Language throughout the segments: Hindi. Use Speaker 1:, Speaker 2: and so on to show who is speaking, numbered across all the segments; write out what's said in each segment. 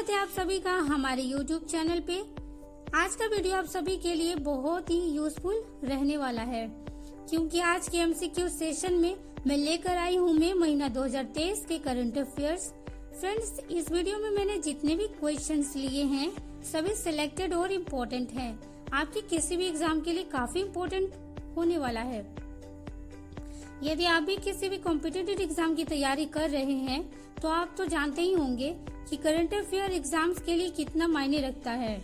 Speaker 1: स्वागत है आप सभी का हमारे YouTube चैनल पे। आज का वीडियो आप सभी के लिए बहुत ही यूजफुल रहने वाला है, क्योंकि आज के MCQ सेशन में मैं लेकर आई हूँ महीना 2023 के करंट अफेयर्स। फ्रेंड्स, इस वीडियो में मैंने जितने भी क्वेश्चंस लिए हैं सभी सिलेक्टेड और इम्पोर्टेंट हैं। आपके किसी भी एग्जाम के लिए काफी इम्पोर्टेंट होने वाला है। यदि आप भी किसी भी कॉम्पिटिटिव एग्जाम की तैयारी कर रहे हैं तो आप तो जानते ही होंगे कि करंट अफेयर एग्जाम्स के लिए कितना मायने रखता है।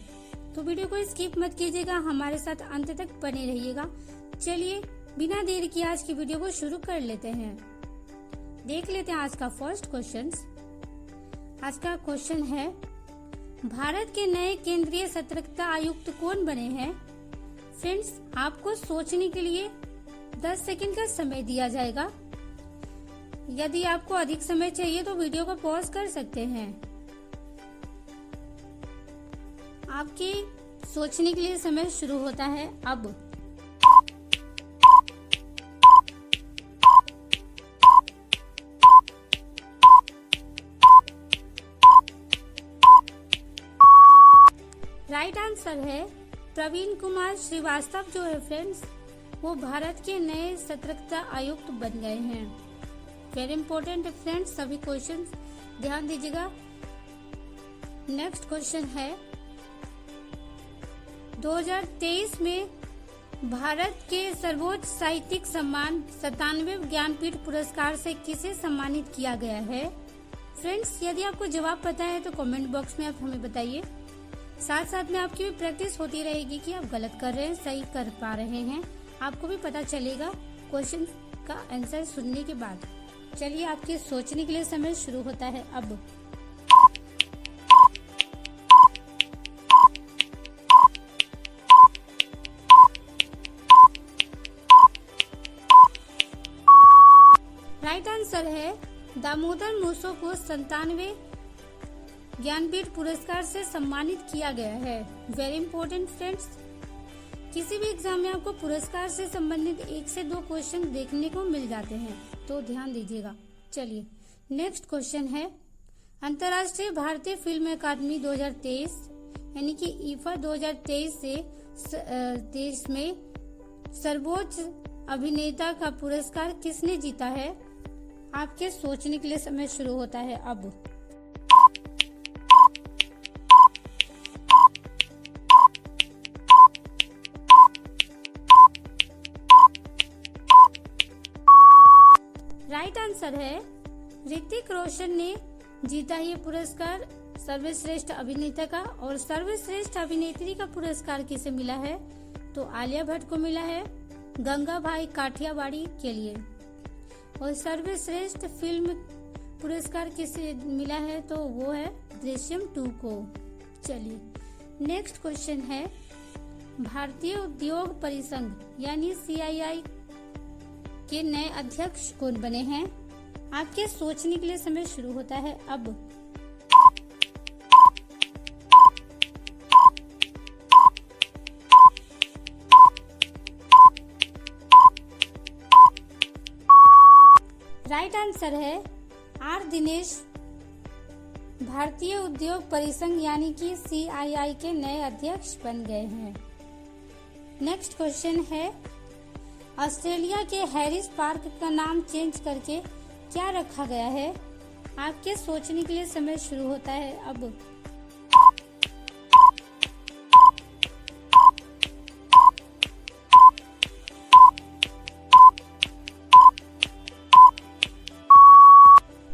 Speaker 1: तो वीडियो को स्किप मत कीजिएगा, हमारे साथ अंत तक बने रहिएगा। चलिए बिना देर के आज की वीडियो को शुरू कर लेते हैं। देख लेते हैं आज का फर्स्ट क्वेश्चन। आज का क्वेश्चन है, भारत के नए केंद्रीय सतर्कता आयुक्त कौन बने हैं? फ्रेंड्स, आपको सोचने के लिए 10 सेकंड का समय दिया जाएगा। यदि आपको अधिक समय चाहिए तो वीडियो को पॉज कर सकते हैं। आपके सोचने के लिए समय शुरू होता है अब। राइट आंसर है प्रवीण कुमार श्रीवास्तव जो है फ्रेंड्स, वो भारत के नए सतर्कता आयुक्त बन गए हैं। वेरी इंपॉर्टेंट फ्रेंड्स, सभी क्वेश्चन ध्यान दीजिएगा। नेक्स्ट क्वेश्चन है, 2023 में भारत के सर्वोच्च साहित्यिक सम्मान 97वें ज्ञानपीठ पुरस्कार से किसे सम्मानित किया गया है? फ्रेंड्स, यदि आपको जवाब पता है तो कमेंट बॉक्स में आप हमें बताइए। साथ साथ में आपकी भी प्रैक्टिस होती रहेगी कि आप गलत कर रहे हैं, सही कर पा रहे हैं। आपको भी पता चलेगा क्वेश्चन का आंसर सुनने के बाद। चलिए आपके सोचने के लिए समय शुरू होता है अब। राइट आंसर है दामोदर मोसो को 97वें ज्ञानपीठ पुरस्कार से सम्मानित किया गया है। वेरी इंपॉर्टेंट फ्रेंड्स, किसी भी एग्जाम में आपको पुरस्कार से संबंधित 1 से 2 क्वेश्चन देखने को मिल जाते हैं, तो ध्यान दीजिएगा। चलिए नेक्स्ट क्वेश्चन है, अंतर्राष्ट्रीय भारतीय फिल्म अकादमी 2023 यानी कि IFA 2023 से देश में सर्वोच्च अभिनेता का पुरस्कार किसने जीता है? आपके सोचने के लिए समय शुरू होता है अब। राइट आंसर है ऋतिक रोशन ने जीता ये पुरस्कार सर्वश्रेष्ठ अभिनेता का। और सर्वश्रेष्ठ अभिनेत्री का पुरस्कार किसे मिला है? तो आलिया भट्ट को मिला है गंगा भाई काठियावाड़ी के लिए। और सर्वश्रेष्ठ फिल्म पुरस्कार किसे मिला है? तो वो है दृश्यम 2 को। चलिए नेक्स्ट क्वेश्चन है, भारतीय उद्योग परिसंघ यानी CII के नए अध्यक्ष कौन बने हैं? आपके सोचने के लिए समय शुरू होता है अब। राइट आंसर है R दिनेश भारतीय उद्योग परिसंघ यानी कि CII के नए अध्यक्ष बन गए हैं। नेक्स्ट क्वेश्चन है, ऑस्ट्रेलिया के हैरिस पार्क का नाम चेंज करके क्या रखा गया है? आपके सोचने के लिए समय शुरू होता है अब।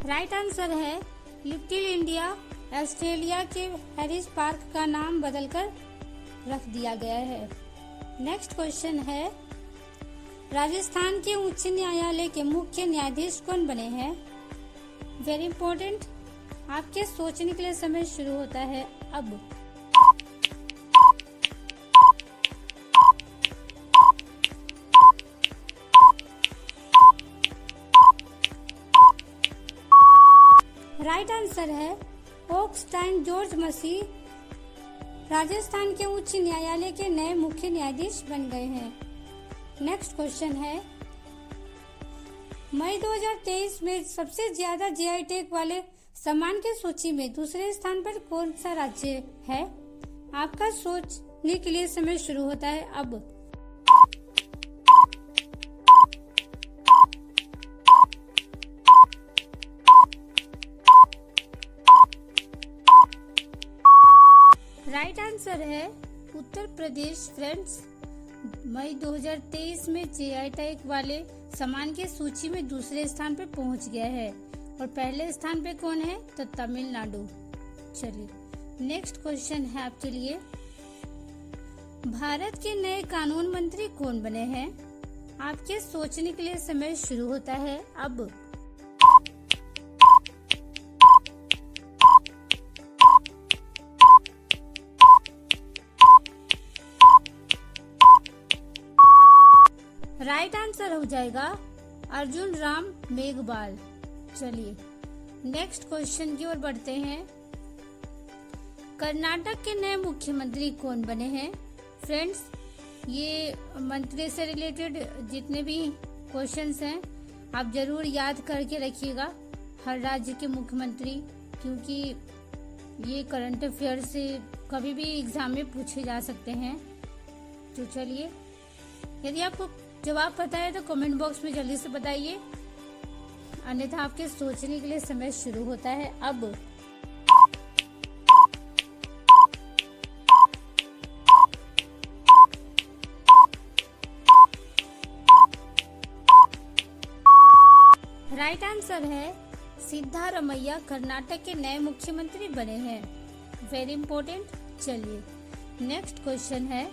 Speaker 1: राइट आंसर है लिटिल इंडिया। ऑस्ट्रेलिया के हैरिस पार्क का नाम बदलकर रख दिया गया है। नेक्स्ट क्वेश्चन है, राजस्थान के उच्च न्यायालय के मुख्य न्यायाधीश कौन बने हैं? वेरी इंपॉर्टेंट, आपके सोचने के लिए समय शुरू होता है अब। राइट आंसर है ओक्सटाइन जॉर्ज मसी राजस्थान के उच्च न्यायालय के नए मुख्य न्यायाधीश बन गए हैं। नेक्स्ट क्वेश्चन है, मई 2023 में सबसे ज्यादा GI टैग वाले सम्मान की सूची में दूसरे स्थान पर कौन सा राज्य है? आपका सोचने के लिए समय शुरू होता है अब। राइट आंसर है उत्तर प्रदेश फ्रेंड्स। मई 2023 में जीआई टैग वाले सामान की सूची में दूसरे स्थान पे पहुंच गया है और पहले स्थान पे कौन है? तो तमिलनाडु। चलिए नेक्स्ट क्वेश्चन है आपके लिए। भारत के नए कानून मंत्री कौन बने हैं? आपके सोचने के लिए समय शुरू होता है अब। राइट आंसर हो जाएगा अर्जुन राम मेघवाल। चलिए नेक्स्ट क्वेश्चन की ओर बढ़ते हैं। कर्नाटक के नए मुख्यमंत्री कौन बने हैं? फ्रेंड्स, ये मंत्री से रिलेटेड जितने भी क्वेश्चंस हैं आप जरूर याद करके रखिएगा, हर राज्य के मुख्यमंत्री, क्योंकि ये करंट अफेयर से कभी भी एग्जाम में पूछे जा सकते हैं। तो चलिए, यदि आपको जवाब पता है तो कमेंट बॉक्स में जल्दी से बताइए, अन्यथा आपके सोचने के लिए समय शुरू होता है अब। राइट आंसर है सिद्धारमैया कर्नाटक के नए मुख्यमंत्री बने हैं। Very important. चलिए नेक्स्ट क्वेश्चन है,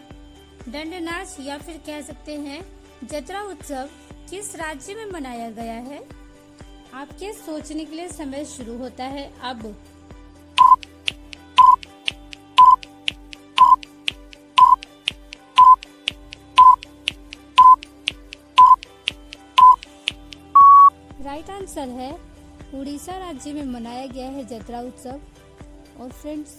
Speaker 1: दंड नाच या फिर कह सकते हैं जतरा उत्सव किस राज्य में मनाया गया है? आपके सोचने के लिए समय शुरू होता है अब। राइट आंसर है उड़ीसा राज्य में मनाया गया है जतरा उत्सव। और फ्रेंड्स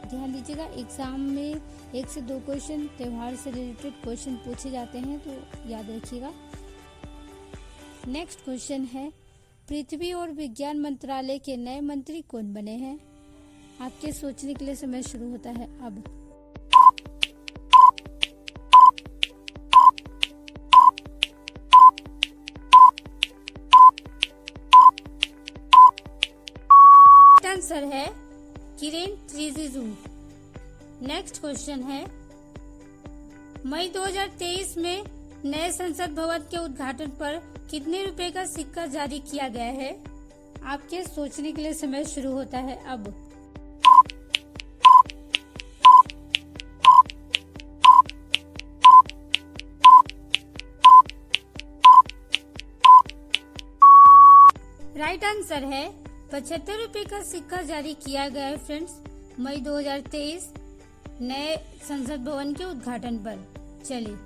Speaker 1: ध्यान दीजिएगा, एग्जाम में 1 से 2 क्वेश्चन त्योहार से रिलेटेड क्वेश्चन पूछे जाते हैं, तो याद रखिएगा। नेक्स्ट क्वेश्चन है, पृथ्वी और विज्ञान मंत्रालय के नए मंत्री कौन बने हैं? आपके सोचने के लिए समय शुरू होता है अब। आंसर है किरेन रिजिजू। नेक्स्ट क्वेश्चन है, मई 2023 में नए संसद भवन के उद्घाटन पर कितने रुपए का सिक्का जारी किया गया है? आपके सोचने के लिए समय शुरू होता है अब। राइट आंसर है 75 रुपए का सिक्का जारी किया गया है फ्रेंड्स, मई 2023 नए संसद भवन के उद्घाटन पर। चलिए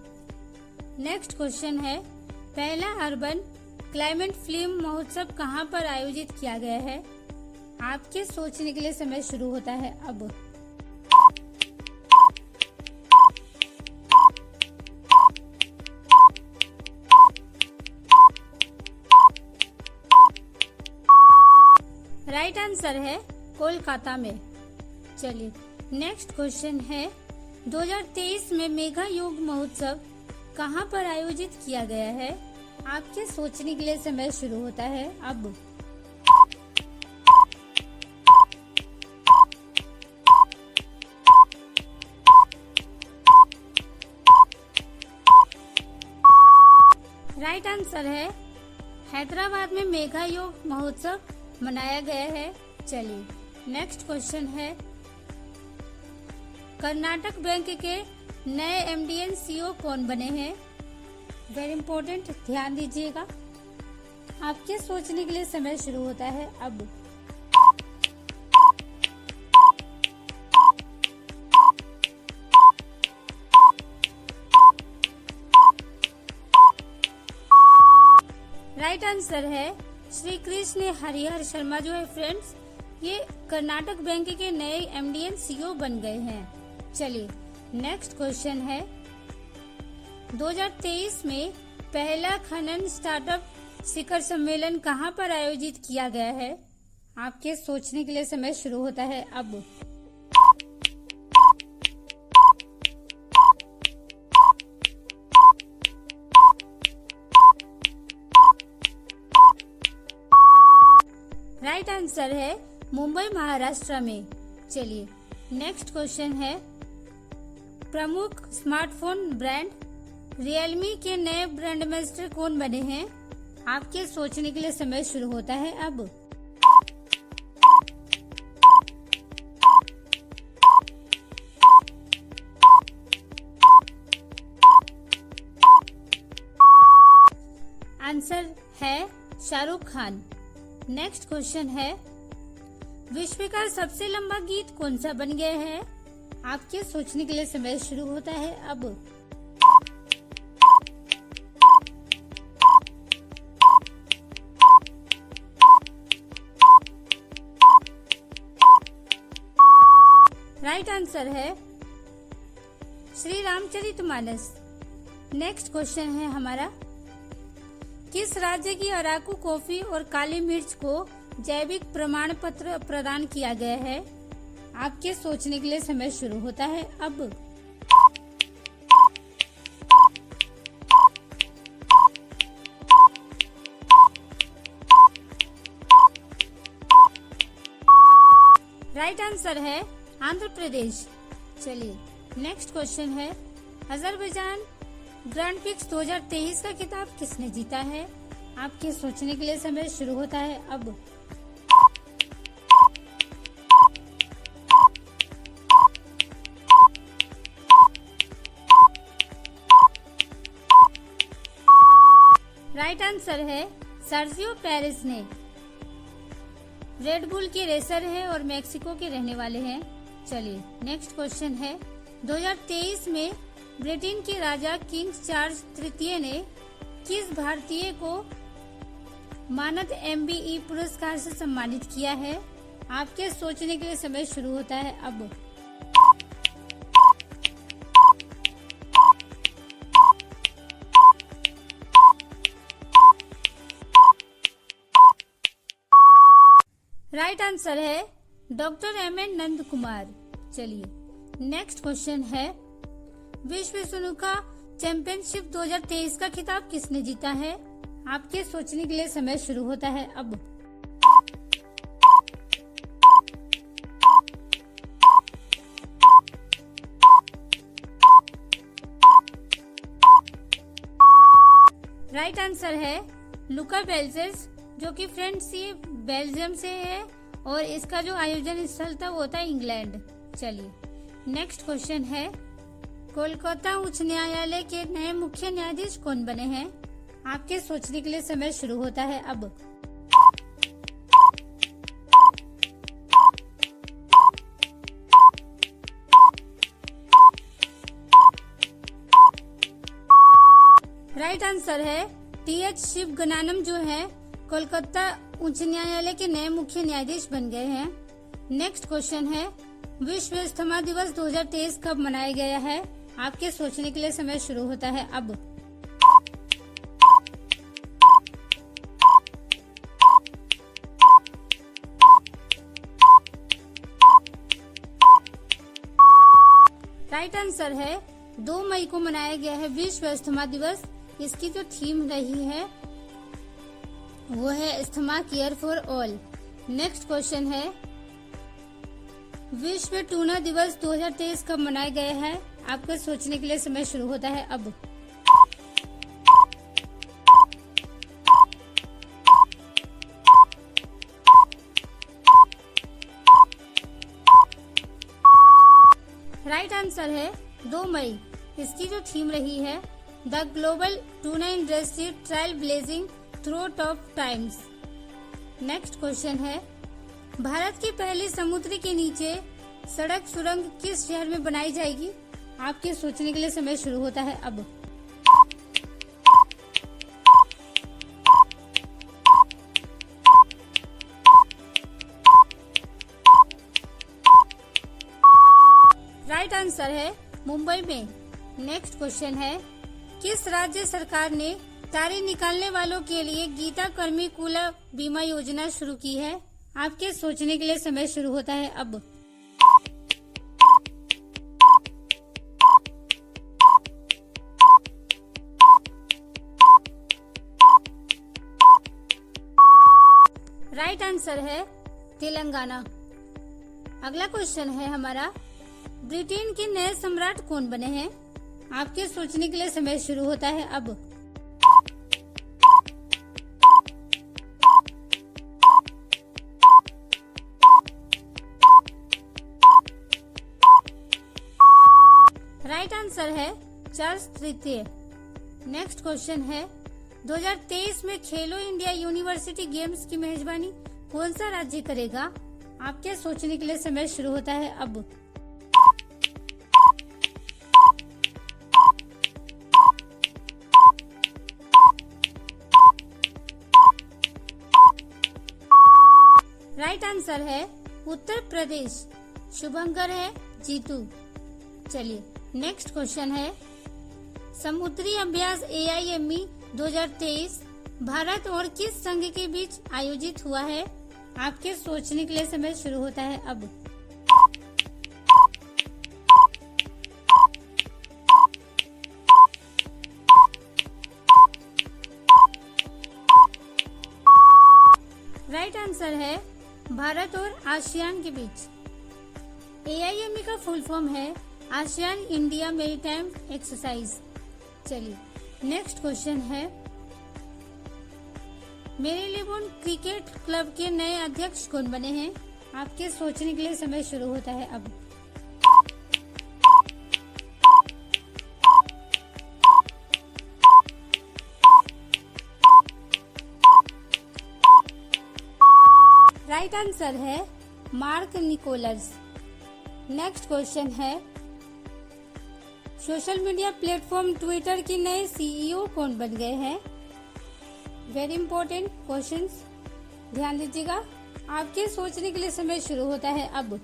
Speaker 1: नेक्स्ट क्वेश्चन है, पहला अर्बन क्लाइमेट फिल्म महोत्सव कहां पर आयोजित किया गया है? आपके सोचने के लिए समय शुरू होता है अब। राइट आंसर है कोलकाता में। चलिए नेक्स्ट क्वेश्चन है, 2023 में मेगा योग महोत्सव कहां पर आयोजित किया गया है? आपके सोचने के लिए समय शुरू होता है अब। राइट आंसर है हैदराबाद में मेगा योग महोत्सव मनाया गया है। चलिए नेक्स्ट क्वेश्चन है, कर्नाटक बैंक के नए एमडीएन सीईओ कौन बने हैं? वेरी इंपॉर्टेंट, ध्यान दीजिएगा, आपके सोचने के लिए समय शुरू होता है अब। राइट आंसर है श्री कृष्ण हरिहर शर्मा जो है फ्रेंड्स, ये कर्नाटक बैंक के नए एमडीएन सीईओ बन गए हैं। चलिए नेक्स्ट क्वेश्चन है, 2023 में पहला खनन स्टार्टअप शिखर सम्मेलन कहां पर आयोजित किया गया है? आपके सोचने के लिए समय शुरू होता है अब। राइट आंसर है मुंबई, महाराष्ट्र में। चलिए नेक्स्ट क्वेश्चन है, प्रमुख स्मार्टफोन ब्रांड रियलमी के नए ब्रांड एम्बेसडर कौन बने हैं? आपके सोचने के लिए समय शुरू होता है अब। आंसर है शाहरुख खान। नेक्स्ट क्वेश्चन है, विश्व का सबसे लंबा गीत कौन सा बन गया है? आपके सोचने के लिए समय शुरू होता है अब। राइट आंसर है श्री रामचरितमानस। नेक्स्ट क्वेश्चन है हमारा, किस राज्य की अराकू कॉफी और काली मिर्च को जैविक प्रमाण पत्र प्रदान किया गया है? आपके सोचने के लिए समय शुरू होता है अब। राइट आंसर है आंध्र प्रदेश। चलिए नेक्स्ट क्वेश्चन है, अजरबैजान ग्रैंड प्रिक्स 2023 का खिताब किसने जीता है? आपके सोचने के लिए समय शुरू होता है अब। राइट आंसर है सर्जियो पेरेस ने। रेड बुल के रेसर है और मेक्सिको के रहने वाले हैं। चलिए नेक्स्ट क्वेश्चन है, 2023 में ब्रिटेन के राजा किंग चार्ल्स तृतीय ने किस भारतीय को मानद MBE पुरस्कार से सम्मानित किया है? आपके सोचने के लिए समय शुरू होता है अब। राइट आंसर है डॉक्टर MN नंद कुमार। चलिए नेक्स्ट क्वेश्चन है, विश्व स्नूकर चैंपियनशिप 2023 का खिताब किसने जीता है? आपके सोचने के लिए समय शुरू होता है अब। राइट आंसर है लुका बेल्जेस, जो कि फ्रेंड्स ये बेल्जियम से है और इसका जो आयोजन स्थल था वो था इंग्लैंड। चलिए नेक्स्ट क्वेश्चन है, कोलकाता उच्च न्यायालय के नए मुख्य न्यायाधीश कौन बने हैं? आपके सोचने के लिए समय शुरू होता है अब। राइट आंसर है TH शिवगनानम, जो है कोलकाता उच्च न्यायालय के नए मुख्य न्यायाधीश बन गए हैं। नेक्स्ट क्वेश्चन है, विश्व अस्थमा दिवस 2023 कब मनाया गया है? आपके सोचने के लिए समय शुरू होता है अब। राइट आंसर है 2 मई को मनाया गया है विश्व अस्थमा दिवस। इसकी जो थीम रही है वो है asthma care for all. Next question है, विश्व टूना दिवस 2023 कब मनाया गया है? आपका सोचने के लिए समय शुरू होता है अब। राइट आंसर है 2 मई। इसकी जो थीम रही है the global tuna industry trial blazing through top times. Next question है, भारत की पहली समुद्र के नीचे सड़क सुरंग किस शहर में बनाई जाएगी? आपके सोचने के लिए समय शुरू होता है अब। राइट आंसर है मुंबई में। नेक्स्ट क्वेश्चन है, किस राज्य सरकार ने तारे निकालने वालों के लिए गीता कर्मी कुला बीमा योजना शुरू की है? आपके सोचने के लिए समय शुरू होता है अब। राइट आंसर है तेलंगाना। अगला क्वेश्चन है हमारा, ब्रिटेन के नए सम्राट कौन बने हैं? आपके सोचने के लिए समय शुरू होता है अब। राइट आंसर है चार्ल्स तृतीय। नेक्स्ट क्वेश्चन है, 2023 में खेलो इंडिया यूनिवर्सिटी गेम्स की मेजबानी कौन सा राज्य करेगा? आपके सोचने के लिए समय शुरू होता है अब। राइट आंसर है उत्तर प्रदेश। शुभंकर है जीतू। चलिए नेक्स्ट क्वेश्चन है, समुद्री अभ्यास AIME 2023 भारत और किस संघ के बीच आयोजित हुआ है? आपके सोचने के लिए समय शुरू होता है अब। राइट आंसर है भारत और आसियान के बीच। AIME का फुल फॉर्म है आसियान इंडिया मैरीटाइम एक्सरसाइज। चलिए नेक्स्ट क्वेश्चन है, मेरीलेबोन क्रिकेट क्लब के नए अध्यक्ष कौन बने हैं? आपके सोचने के लिए समय शुरू होता है अब। राइट आंसर है मार्क निकोलस। नेक्स्ट क्वेश्चन है, सोशल मीडिया प्लेटफॉर्म ट्विटर के नए CEO कौन बन गए हैं? वेरी इंपॉर्टेंट क्वेश्चंस, ध्यान दीजिएगा। आपके सोचने के लिए समय शुरू होता है अब।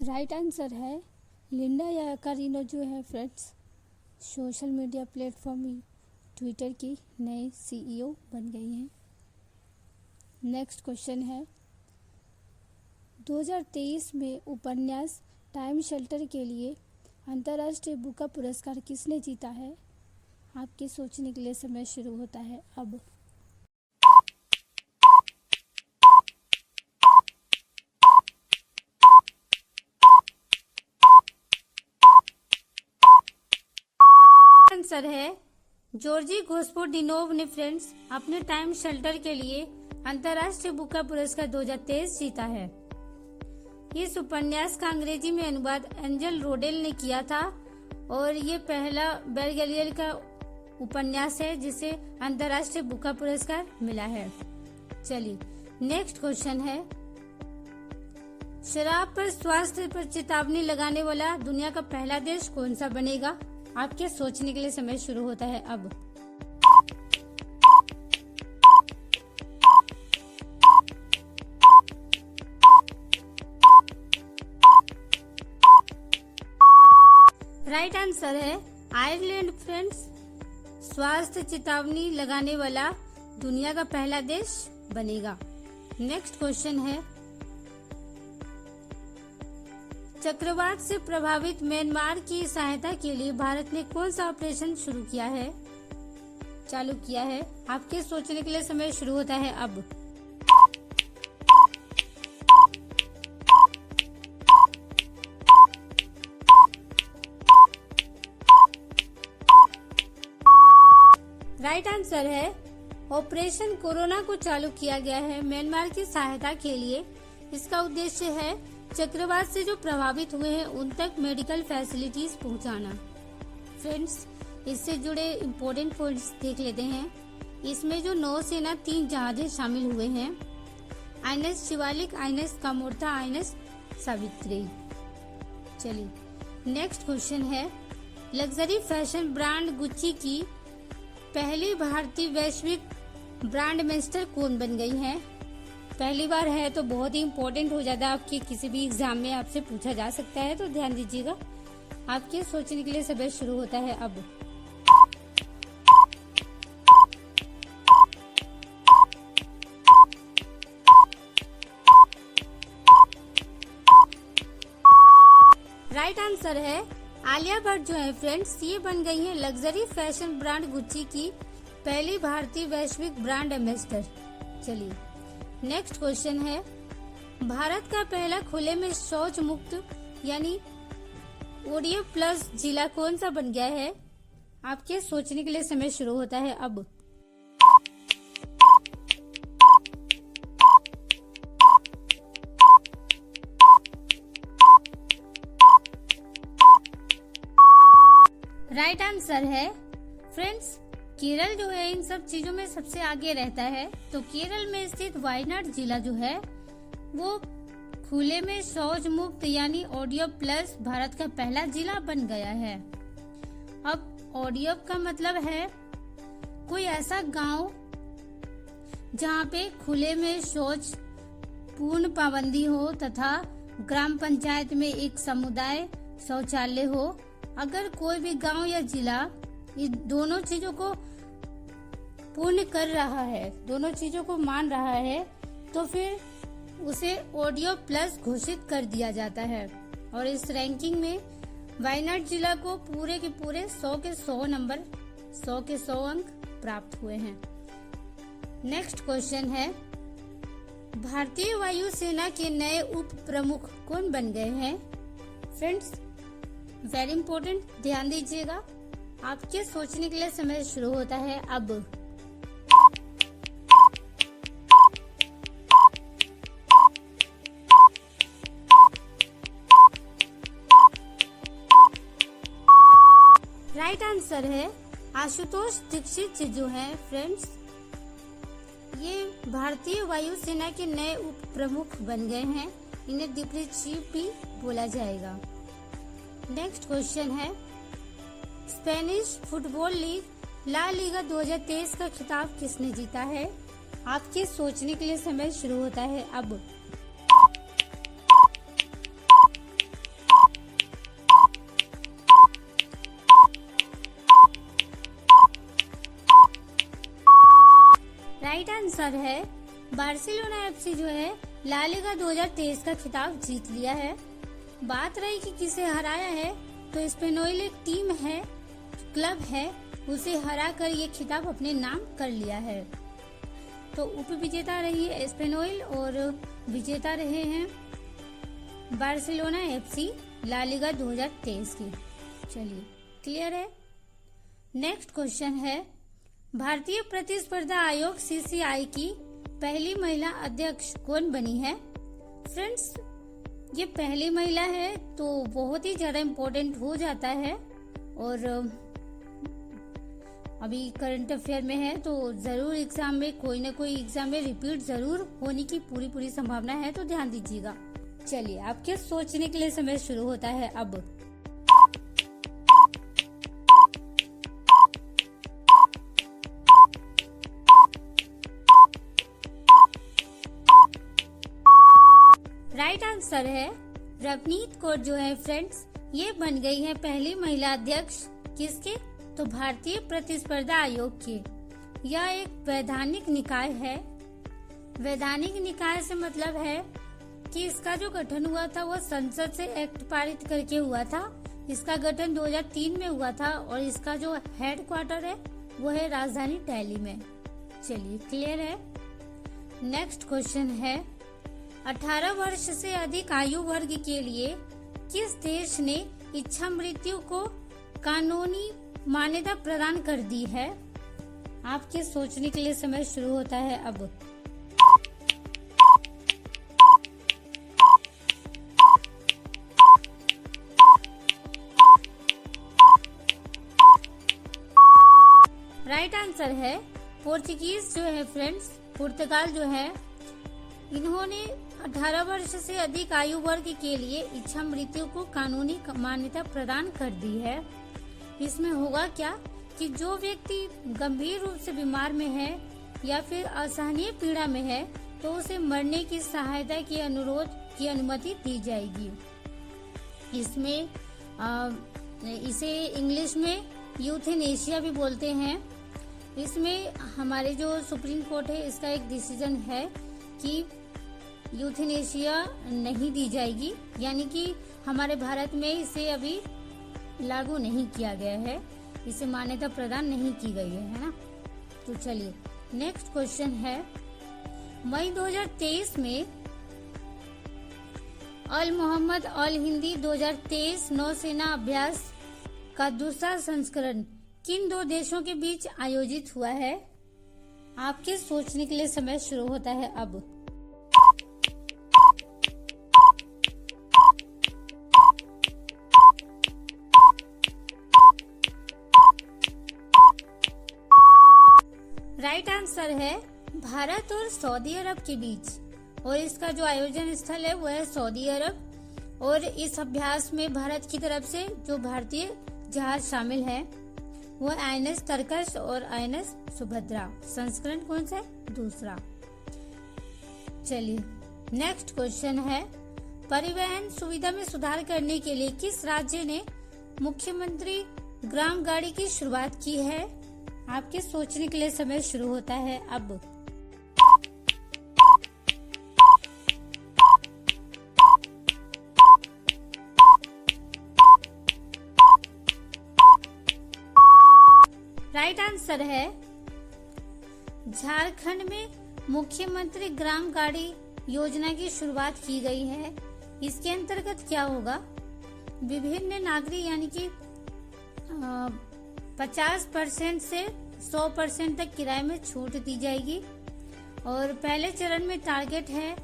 Speaker 1: राइट आंसर है लिंडा याकारिनो जो है friends, social media platform Twitter की नए CEO बन गई हैं। नेक्स्ट क्वेश्चन है, 2023 में उपन्यास टाइम शेल्टर के लिए अंतर्राष्ट्रीय बुका पुरस्कार किसने जीता है? आपके सोचने के लिए समय शुरू होता है अब। आंसर है जॉर्जी गोस्पोडिनोव ने फ्रेंड्स अपने टाइम शेल्टर के लिए अंतर्राष्ट्रीय बुका पुरस्कार 2023 जीता है। इस उपन्यास का अंग्रेजी में अनुवाद एंजल रोडेल ने किया था और ये पहला बेरगेलियर का उपन्यास है जिसे अंतर्राष्ट्रीय बुका पुरस्कार मिला है। चलिए नेक्स्ट क्वेश्चन है, शराब पर स्वास्थ्य पर चेतावनी लगाने वाला दुनिया का पहला देश कौन सा बनेगा? आपके सोचने के लिए समय शुरू होता है अब। राइट आंसर है आयरलैंड फ्रेंड्स। स्वास्थ्य चेतावनी लगाने वाला दुनिया का पहला देश बनेगा। नेक्स्ट क्वेश्चन है, चक्रवात से प्रभावित म्यांमार की सहायता के लिए भारत ने कौन सा ऑपरेशन चालू किया है? आपके सोचने के लिए समय शुरू होता है अब। राइट आंसर है ऑपरेशन कोरोना को चालू किया गया है म्यांमार की सहायता के लिए। इसका उद्देश्य है चक्रवात से जो प्रभावित हुए हैं उन तक मेडिकल फैसिलिटीज पहुंचाना। फ्रेंड्स इससे जुड़े इम्पोर्टेंट पॉइंट्स देख लेते हैं। इसमें जो नौसेना 3 जहाजें शामिल हुए हैं, INS Shivalik, INS कामोर्था, INS Savitri. चलिए नेक्स्ट क्वेश्चन है, लग्जरी फैशन ब्रांड गुच्ची की पहली भारतीय वैश्विक ब्रांड एम्बेसडर कौन बन गई है? पहली बार है तो बहुत ही इम्पोर्टेंट हो जाता है, आपके किसी भी एग्जाम में आपसे पूछा जा सकता है, तो ध्यान दीजिएगा। आपके सोचने के लिए समय शुरू होता है अब। राइट आंसर है आलिया भट्ट जो है फ्रेंड्स, ये बन गई है लग्जरी फैशन ब्रांड गुच्ची की पहली भारतीय वैश्विक ब्रांड एम्बेसडर। चलिए नेक्स्ट क्वेश्चन है, भारत का पहला खुले में शौच मुक्त यानी ODF+ जिला कौन सा बन गया है? आपके सोचने के लिए समय शुरू होता है अब। राइट आंसर है फ्रेंड्स, केरल जो है इन सब चीजों में सबसे आगे रहता है। तो केरल में स्थित वायनाड जिला जो है वो खुले में शौच मुक्त यानी ODF+ भारत का पहला जिला बन गया है। अब ODF का मतलब है कोई ऐसा गांव जहां पे खुले में शौच पूर्ण पाबंदी हो तथा ग्राम पंचायत में एक समुदाय शौचालय हो। अगर कोई भी गांव या जिला ये दोनों चीजों को पूर्ण कर रहा है, दोनों चीजों को मान रहा है, तो फिर उसे ODF+ घोषित कर दिया जाता है। और इस रैंकिंग में वायनाड जिला को पूरे के पूरे 100 के 100 नंबर, 100 के 100 अंक प्राप्त हुए हैं। नेक्स्ट क्वेश्चन है, भारतीय वायुसेना के नए उप प्रमुख कौन बन गए हैं? फ्रेंड्स वेरी इंपॉर्टेंट, ध्यान दीजिएगा। आपके सोचने के लिए समय शुरू होता है अब। राइट आंसर है आशुतोष दीक्षित जी जो है फ्रेंड्स, ये भारतीय वायुसेना के नए उप प्रमुख बन गए हैं। इन्हें डिप्टी चीफ भी बोला जाएगा। नेक्स्ट क्वेश्चन है, Spanish football league La Liga 2023 का खिताब किसने जीता है? आपके सोचने के लिए समय शुरू होता है अब। राइट आंसर है बार्सिलोना FC जो है ला लीगा 2023 का खिताब जीत लिया है। बात रही कि किसे हराया है, तो स्पेनोइल एक टीम है, क्लब है, उसे हरा कर ये खिताब अपने नाम कर लिया है। तो उप विजेता रही है स्पेनोइल और विजेता रहे हैं बार्सिलोना FC ला लीगा 2023 की। चलिए क्लियर है। नेक्स्ट क्वेश्चन है, भारतीय प्रतिस्पर्धा आयोग CCI की पहली महिला अध्यक्ष कौन बनी है? फ्रेंड्स ये पहली महिला है तो बहुत ही ज्यादा इम्पोर्टेंट हो जाता है, और अभी करंट अफेयर में है तो जरूर एग्जाम में कोई ना कोई एग्जाम में रिपीट जरूर होने की पूरी संभावना है, तो ध्यान दीजिएगा। चलिए आपके सोचने के लिए समय शुरू होता है अब। राइट आंसर है रवनीत कौर जो है फ्रेंड्स, ये बन गई है पहली महिला अध्यक्ष। किसके? तो भारतीय प्रतिस्पर्धा आयोग की। यह एक वैधानिक निकाय है। वैधानिक निकाय से मतलब है कि इसका जो गठन हुआ था वो संसद से एक्ट पारित करके हुआ था। इसका गठन 2003 में हुआ था और इसका जो हेडक्वार्टर है वो है राजधानी दिल्ली में। चलिए क्लियर है। नेक्स्ट क्वेश्चन है, 18 वर्ष से अधिक आयु वर्ग के लिए किस देश ने इच्छा मृत्यु को कानूनी मान्यता प्रदान कर दी है? आपके सोचने के लिए समय शुरू होता है अब। राइट आंसर है पोर्चुगीज जो है फ्रेंड्स, पुर्तगाल जो है, इन्होंने 18 वर्ष से अधिक आयु वर्ग के लिए इच्छा मृत्यु को कानूनी मान्यता प्रदान कर दी है। इसमें होगा क्या कि जो व्यक्ति गंभीर रूप से बीमार में है या फिर असहनीय पीड़ा में है, तो उसे मरने की सहायता की अनुरोध की अनुमति दी जाएगी। इसमें इसे इंग्लिश में यूथेनेशिया भी बोलते हैं। इसमें हमारे जो सुप्रीम कोर्ट है इसका एक डिसीजन है कि यूथेनेशिया नहीं दी जाएगी, यानी कि हमारे भारत में इसे अभी लागू नहीं किया गया है, इसे मान्यता प्रदान नहीं की गई है ना। तो चलिए नेक्स्ट क्वेश्चन है, मई 2023 में अल मोहम्मद अल हिंदी 2023 नौसेना अभ्यास का दूसरा संस्करण किन दो देशों के बीच आयोजित हुआ है? आपके सोचने के लिए समय शुरू होता है अब। राइट आंसर है भारत और सऊदी अरब के बीच, और इसका जो आयोजन स्थल है वो है सऊदी अरब। और इस अभ्यास में भारत की तरफ से जो भारतीय जहाज शामिल है वो INS तरकश और INS सुभद्रा। संस्करण कौन सा है? दूसरा। चलिए नेक्स्ट क्वेश्चन है, परिवहन सुविधा में सुधार करने के लिए किस राज्य ने मुख्यमंत्री ग्राम गाड़ी की शुरुआत की है? आपके सोचने के लिए समय शुरू होता है अब। राइट आंसर है झारखंड में मुख्यमंत्री ग्राम गाड़ी योजना की शुरुआत की गई है। इसके अंतर्गत क्या होगा, विभिन्न नागरिक यानी कि 50% से 100% तक किराए में छूट दी जाएगी। और पहले चरण में टारगेट है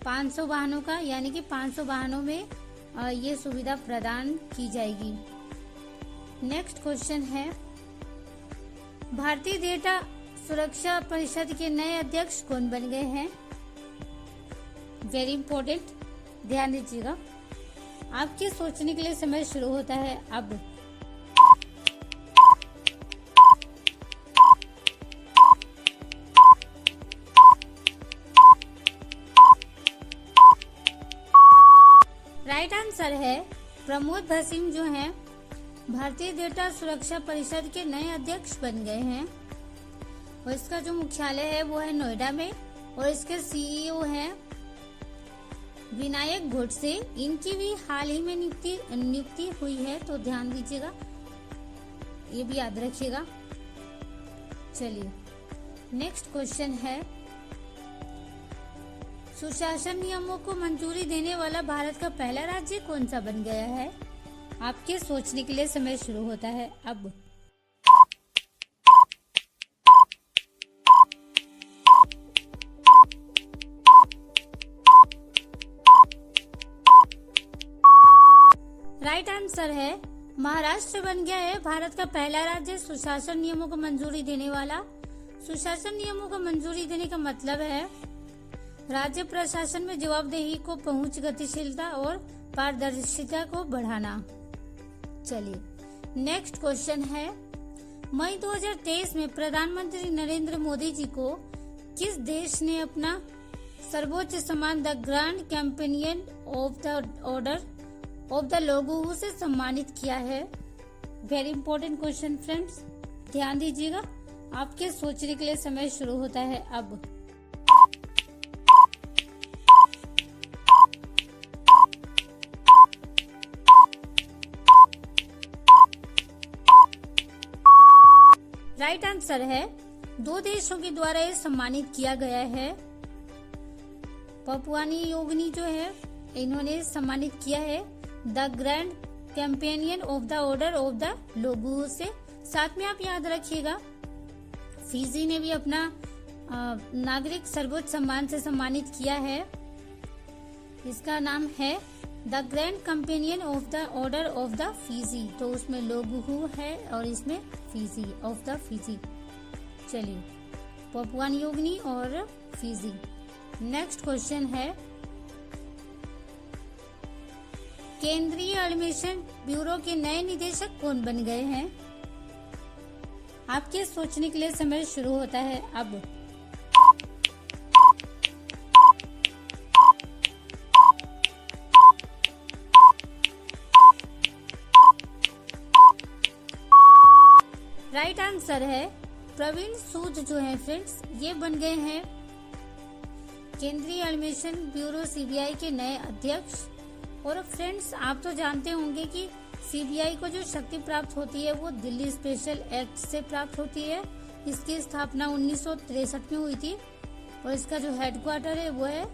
Speaker 1: 500 वाहनों का, यानी कि 500 वाहनों में ये सुविधा प्रदान की जाएगी। नेक्स्ट क्वेश्चन है, भारतीय डेटा सुरक्षा परिषद के नए अध्यक्ष कौन बन गए हैं? वेरी इंपॉर्टेंट, ध्यान दीजिएगा। आपके सोचने के लिए समय शुरू होता है अब। राइट आंसर है प्रमोद भसीन जो हैं भारतीय डेटा सुरक्षा परिषद के नए अध्यक्ष बन गए हैं। और इसका जो मुख्यालय है वो है नोएडा में, और इसके CEO हैं विनायक गोडसे। इनकी भी हाल ही में नियुक्ति हुई है, तो ध्यान दीजिएगा, ये भी याद रखिएगा। चलिए नेक्स्ट क्वेश्चन है, सुशासन नियमों को मंजूरी देने वाला भारत का पहला राज्य कौन सा बन गया है? आपके सोचने के लिए समय शुरू होता है अब। राइट आंसर है महाराष्ट्र बन गया है भारत का पहला राज्य सुशासन नियमों को मंजूरी देने वाला। सुशासन नियमों को मंजूरी देने का मतलब है राज्य प्रशासन में जवाबदेही को, पहुंच, गतिशीलता और पारदर्शिता को बढ़ाना। चलिए नेक्स्ट क्वेश्चन है, मई 2023 में प्रधानमंत्री नरेंद्र मोदी जी को किस देश ने अपना सर्वोच्च सम्मान the grand companion of the order of the logo से सम्मानित किया है? वेरी इंपॉर्टेंट क्वेश्चन फ्रेंड्स, ध्यान दीजिएगा। आपके सोचने के लिए समय शुरू होता है अब। राइट आंसर है दो देशों के द्वारा ये सम्मानित किया गया है। पपुआ न्यू गिनी जो है इन्होंने सम्मानित किया है the grand companion of the order of the logo से। साथ में आप याद रखिएगा फिजी ने भी अपना नागरिक सर्वोच्च सम्मान से सम्मानित किया है। इसका नाम है the grand companion of the order of the Fiji, तो उसमें लोगो है और इसमें फिजी ऑफ द फिजी। चलिए पपुआ न्यू गिनी और फिजी। नेक्स्ट क्वेश्चन है, केंद्रीय एडमिशन ब्यूरो के नए निदेशक कौन बन गए हैं? आपके सोचने के लिए समय शुरू होता है अब। आंसर है प्रवीण सूद जो है फ्रेंड्स, ये बन गए हैं केंद्रीय अन्वेषण ब्यूरो सीबीआई के नए अध्यक्ष। और फ्रेंड्स, आप तो जानते होंगे कि सीबीआई को जो शक्ति प्राप्त होती है वो दिल्ली स्पेशल एक्ट से प्राप्त होती है। इसकी स्थापना 1963 में हुई थी और इसका जो हेडक्वार्टर है वो है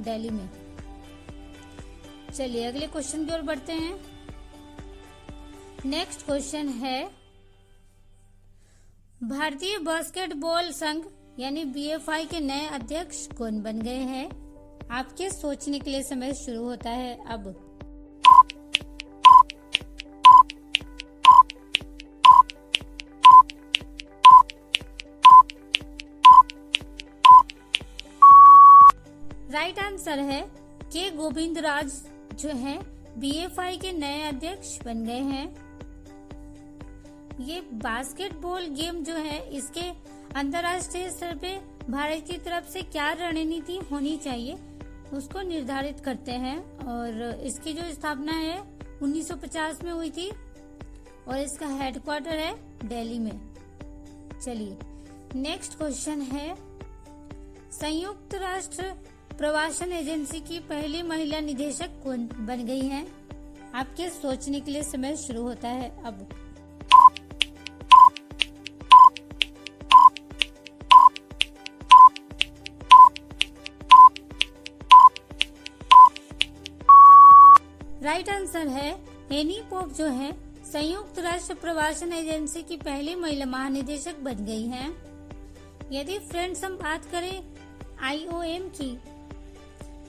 Speaker 1: दिल्ली में। चलिए अगले क्वेश्चन की ओर बढ़ते हैं। नेक्स्ट क्वेश्चन है, भारतीय बास्केटबॉल संघ यानी बीएफआई के नए अध्यक्ष कौन बन गए हैं? आपके सोचने के लिए समय शुरू होता है अब। राइट आंसर है के गोविंदराज जो है बीएफआई के नए अध्यक्ष बन गए हैं। ये बास्केटबॉल गेम जो है इसके अंतर्राष्ट्रीय स्तर पे भारत की तरफ से क्या रणनीति होनी चाहिए उसको निर्धारित करते हैं और इसकी जो स्थापना है 1950 में हुई थी और इसका हेडक्वार्टर है दिल्ली में। चलिए नेक्स्ट क्वेश्चन है, संयुक्त राष्ट्र प्रवासन एजेंसी की पहली महिला निदेशक कौन बन गई हैं? आपके सोचने के लिए समय शुरू होता है अब। राइट आंसर है एनी पोप जो है संयुक्त राष्ट्र प्रवासन एजेंसी की पहली महिला महानिदेशक बन गई हैं। यदि फ्रेंड्स हम बात करें IOM की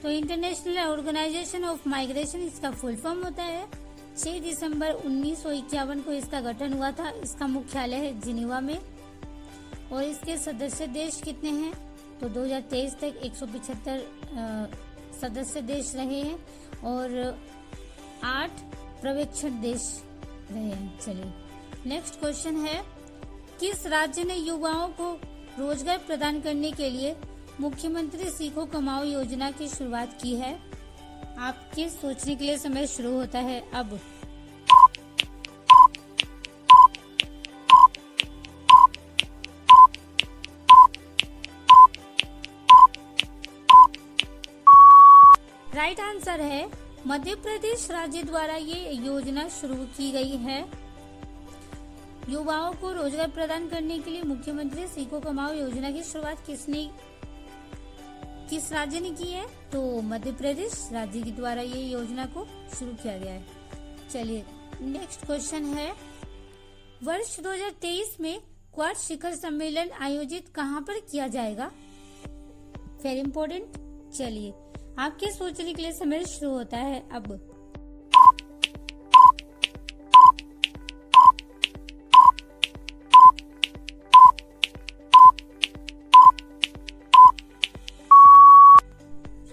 Speaker 1: तो इंटरनेशनल ऑर्गेनाइजेशन ऑफ माइग्रेशन इसका फुल फॉर्म होता है। 6 दिसंबर 1951 को इसका गठन हुआ था। इसका मुख्यालय है जिनेवा में और इसके सदस्य देश कितने हैं? तो 2023 तक 175 सदस्य देश रहे हैं और 8 पर्यवेक्षक देश रहे हैं। चलिए नेक्स्ट क्वेश्चन है, किस राज्य ने युवाओं को रोजगार प्रदान करने के लिए मुख्यमंत्री सीखो कमाओ योजना की शुरुआत की है? आपके सोचने के लिए समय शुरू होता है अब। राइट आंसर है मध्य प्रदेश राज्य द्वारा ये योजना शुरू की गई है। युवाओं को रोजगार प्रदान करने के लिए मुख्यमंत्री सीखो कमाओ योजना की शुरुआत किस राज्य ने की है? तो मध्य प्रदेश राज्य के द्वारा ये योजना को शुरू किया गया है। चलिए नेक्स्ट क्वेश्चन है, वर्ष 2023 में क्वाड शिखर सम्मेलन आयोजित कहां पर किया जाएगा? Very important. चलिए आपके सोचने के लिए समय शुरू होता है अब।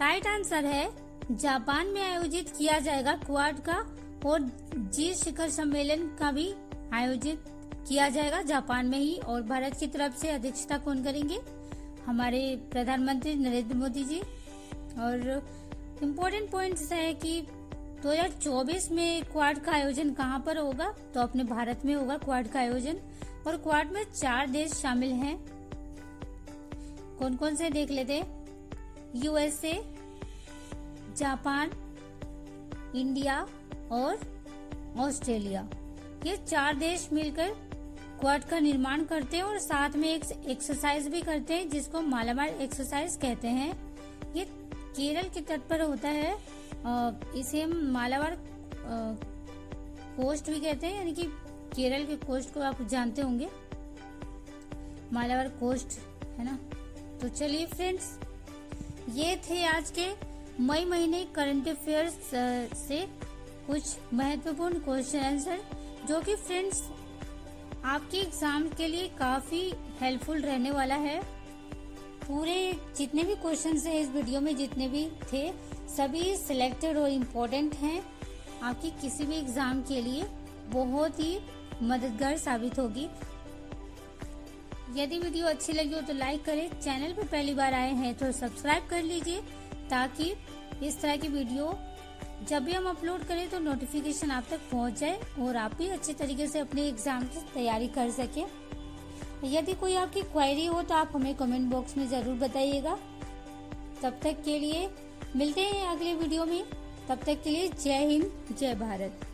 Speaker 1: राइट आंसर है जापान में आयोजित किया जाएगा क्वाड का और जी शिखर सम्मेलन का भी आयोजित किया जाएगा जापान में ही। और भारत की तरफ से अध्यक्षता कौन करेंगे? हमारे प्रधानमंत्री नरेंद्र मोदी जी। और इम्पोर्टेंट पॉइंट्स है कि 2024 में क्वाड का आयोजन कहां पर होगा? तो अपने भारत में होगा क्वाड का आयोजन। और क्वाड में 4 देश शामिल हैं। कौन कौन से देख लेते हैं? USA, जापान, इंडिया और ऑस्ट्रेलिया। ये 4 देश मिलकर क्वाड का निर्माण करते हैं और साथ में एक एक्सरसाइज भी करते हैं जिसको मालाबार एक्सरसाइज कहते हैं। ये केरल के तट पर होता है। इसे हम मालाबार कोस्ट भी कहते हैं, यानी कि केरल के कोस्ट को आप जानते होंगे, मालाबार कोस्ट है ना। तो चलिए फ्रेंड्स, ये थे आज के मई महीने करंट अफेयर्स से कुछ महत्वपूर्ण क्वेश्चन आंसर, जो कि फ्रेंड्स आपके एग्जाम के लिए काफी हेल्पफुल रहने वाला है। पूरे जितने भी क्वेश्चंस हैं इस वीडियो में, जितने भी थे, सभी सिलेक्टेड और इम्पोर्टेंट हैं। आपकी किसी भी एग्जाम के लिए बहुत ही मददगार साबित होगी। यदि वीडियो अच्छी लगी हो तो लाइक करें, चैनल पर पहली बार आए हैं तो सब्सक्राइब कर लीजिए, ताकि इस तरह की वीडियो जब भी हम अपलोड करें तो नोटिफिकेशन आप तक पहुंच जाए और आप भी अच्छे तरीके से अपने एग्जाम की तैयारी कर सकें। यदि कोई आपकी क्वेरी हो तो आप हमें कमेंट बॉक्स में जरूर बताइएगा। तब तक के लिए मिलते हैं अगले वीडियो में। तब तक के लिए जय हिंद, जय भारत।